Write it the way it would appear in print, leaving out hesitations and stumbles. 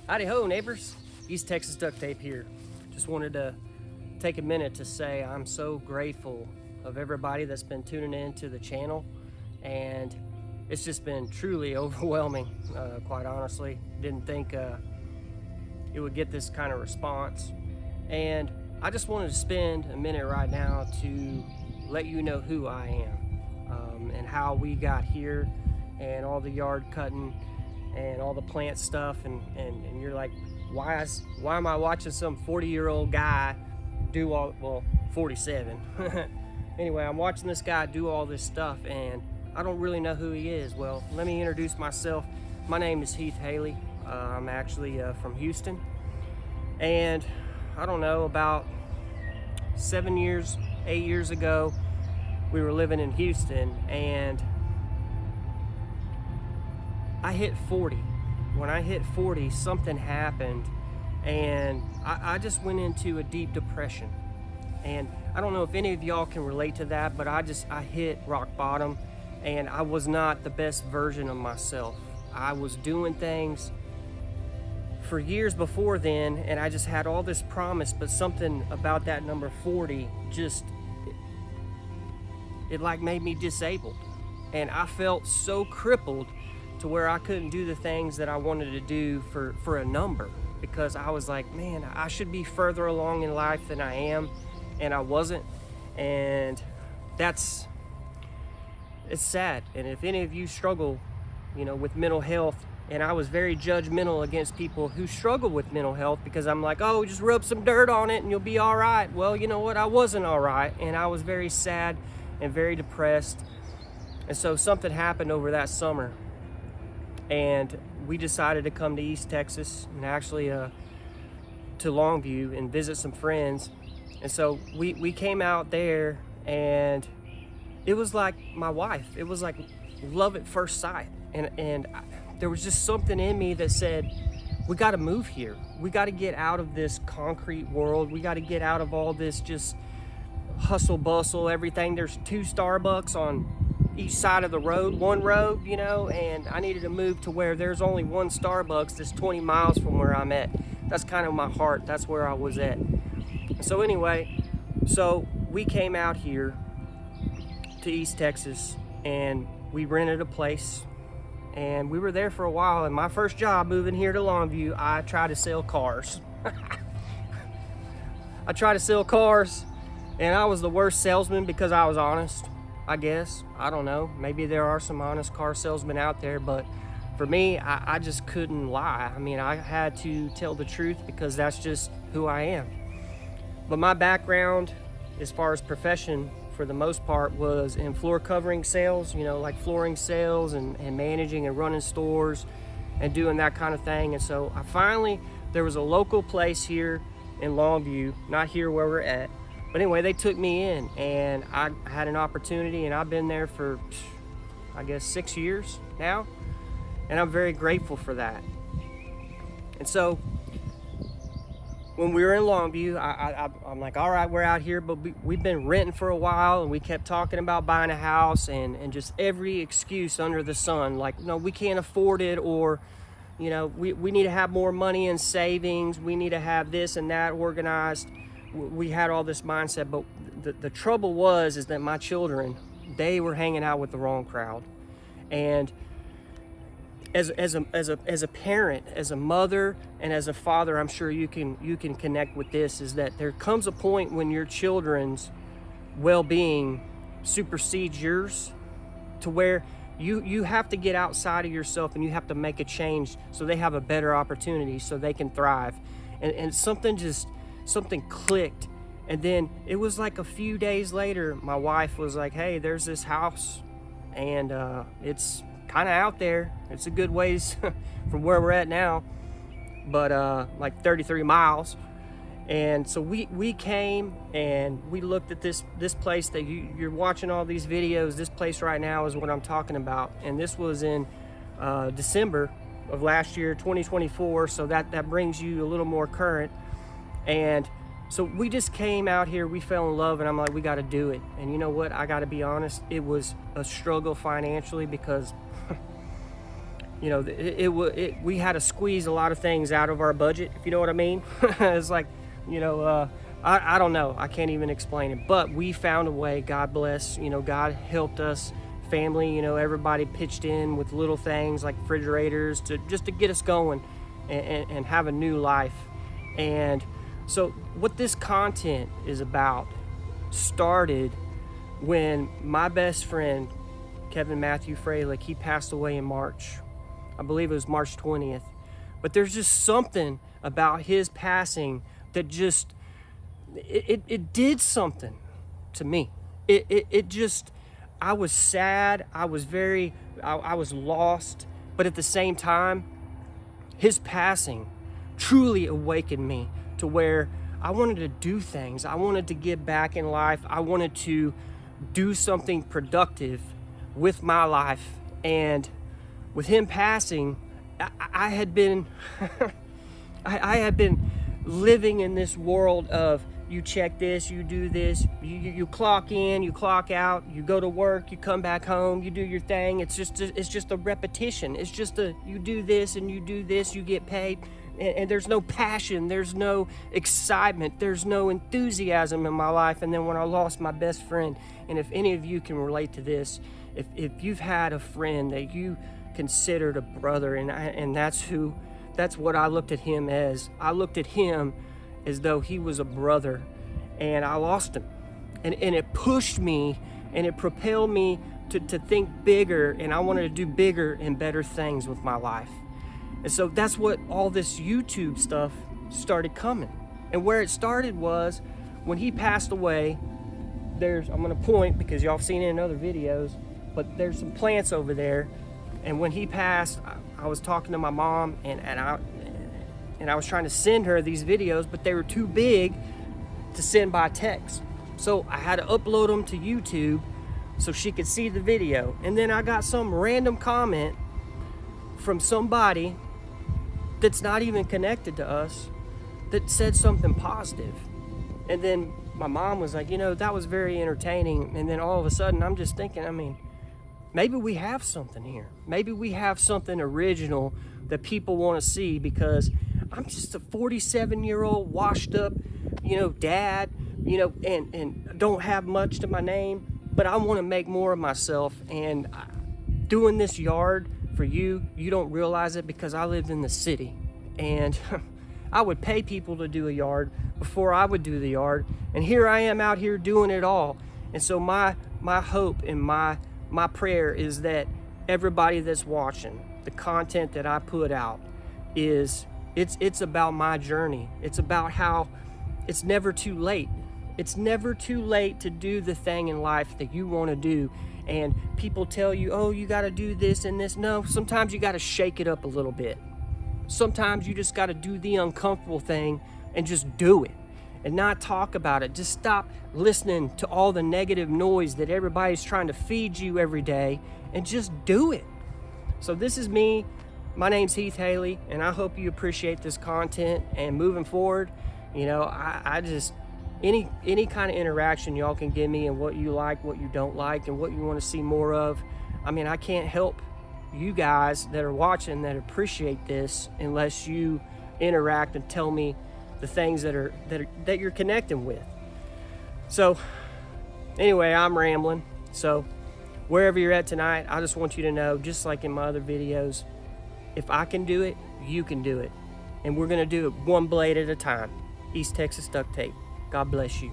Howdy ho, neighbors. East Texas Duct Tape here. Just wanted to take a minute to say I'm so grateful of everybody that's been tuning in to the channel, and it's just been truly overwhelming, quite honestly. Didn't think it would get this kind of response, and I just wanted to spend a minute right now to let you know who I am, and how we got here, and all the yard cutting and all the plant stuff, and you're like, why am I watching some 40-year-old guy do all, well, 47. Anyway, I'm watching this guy do all this stuff, and I don't really know who he is. Well, let me introduce myself. My name is Heath Haley. I'm actually from Houston, and I don't know, about 8 years ago, we were living in Houston, and I hit 40. When I hit 40, something happened, and I just went into a deep depression. And I don't know if any of y'all can relate to that, but I hit rock bottom, and I was not the best version of myself. I was doing things for years before then, and I just had all this promise, but something about that number 40 just, it like made me disabled. And I felt so crippled to where I couldn't do the things that I wanted to do for a number, because I was like, man, I should be further along in life than I am, and I wasn't. And it's sad. And if any of you struggle, with mental health, and I was very judgmental against people who struggle with mental health, because I'm like, oh, just rub some dirt on it and you'll be all right. Well, you know what? I wasn't all right, and I was very sad and very depressed. And so something happened over that summer, and we decided to come to East Texas, and actually to Longview, and visit some friends. And so we came out there, and it was like my wife. It was like love at first sight. And there was just something in me that said, we got to move here. We got to get out of this concrete world. We got to get out of all this just hustle bustle, everything. There's 2 Starbucks on each side of the road, one road, and I needed to move to where there's only one Starbucks that's 20 miles from where I'm at. That's kind of my heart. That's where I was at. So anyway, so we came out here to East Texas, and we rented a place, and we were there for a while. And my first job moving here to Longview, I tried to sell cars. I tried to sell cars, and I was the worst salesman because I was honest, I guess. I don't know. Maybe there are some honest car salesmen out there, but for me, I just couldn't lie. I mean, I had to tell the truth because that's just who I am. But my background, as far as profession, for the most part, was in floor covering sales, like flooring sales, and managing and running stores and doing that kind of thing. And so there was a local place here in Longview, not here where we're at. But anyway, they took me in, and I had an opportunity, and I've been there for, I guess, 6 years now, and I'm very grateful for that. And so when we were in Longview, I'm like, all right, we're out here, but we've been renting for a while, and we kept talking about buying a house, and just every excuse under the sun, like, no, we can't afford it, or, we need to have more money in savings, we need to have this and that organized. We had all this mindset, but the trouble is that my children, they were hanging out with the wrong crowd. And as a parent, as a mother, and as a father, I'm sure you can connect with this, is that there comes a point when your children's well-being supersedes yours, to where you have to get outside of yourself, and you have to make a change so they have a better opportunity, so they can thrive. And something clicked. And then it was like a few days later, my wife was like, hey, there's this house, and it's kind of out there. It's a good ways from where we're at now, but like 33 miles. And so we came, and we looked at this place that you're watching all these videos. This place right now is what I'm talking about, and this was in December of last year, 2024, so that brings you a little more current. And so we just came out here, we fell in love, and I'm like, we got to do it. And you know what? I got to be honest, it was a struggle financially, because you know, we had to squeeze a lot of things out of our budget, if you know what I mean. It's like, you know, I don't know, I can't even explain it, but we found a way. God bless, you know, God helped us. Family, you know, everybody pitched in with little things like refrigerators to just to get us going and have a new life. And so what this content is about started when my best friend Kevin Matthew Freilich, he passed away in March. I believe it was March 20th. But there's just something about his passing that just it did something to me. It just, I was sad, I was lost, but at the same time, his passing truly awakened me to where I wanted to do things. I wanted to give back in life. I wanted to do something productive with my life. And with him passing, I had been I had been living in this world of, you check this, you do this, you clock in, you clock out, you go to work, you come back home, you do your thing. It's just a repetition. It's just you do this and you do this, you get paid, and there's no passion, there's no excitement, there's no enthusiasm in my life. And then when I lost my best friend, and if any of you can relate to this, if you've had a friend that you considered a brother, and that's what I looked at him as. I looked at him as though he was a brother, and I lost him. And it pushed me and it propelled me to think bigger, and I wanted to do bigger and better things with my life. And so that's what all this YouTube stuff started coming. And where it started was when he passed away. I'm gonna point because y'all have seen it in other videos, but there's some plants over there. And when he passed, I was talking to my mom, and I was trying to send her these videos, but they were too big to send by text. So I had to upload them to YouTube so she could see the video. And then I got some random comment from somebody that's not even connected to us that said something positive. And then my mom was like, you know, that was very entertaining. And then all of a sudden I'm just thinking, I mean, maybe we have something here. Maybe we have something original that people want to see, because I'm just a 47-year-old washed up, you know, dad, you know, and don't have much to my name, but I want to make more of myself. And doing this yard for you don't realize it, because I lived in the city, and I would pay people to do a yard before I would do the yard. And here I am out here doing it all. And so my hope and my prayer is that everybody that's watching the content that I put out is, it's about my journey. It's about how it's never too late. It's never too late to do the thing in life that you want to do. And people tell you, oh, you got to do this and this. No, sometimes you got to shake it up a little bit. Sometimes you just got to do the uncomfortable thing and just do it and not talk about it. Just stop listening to all the negative noise that everybody's trying to feed you every day, and just do it. So this is me. My name's Heath Haley, and I hope you appreciate this content. And moving forward, you know, I just, any kind of interaction y'all can give me, and what you like, what you don't like, and what you want to see more of. I mean, I can't help you guys that are watching that appreciate this unless you interact and tell me the things that you're connecting with. So anyway, I'm rambling. So wherever you're at tonight, I just want you to know, just like in my other videos, if I can do it, you can do it. And we're gonna do it one blade at a time. East Texas Duct Tape. God bless you.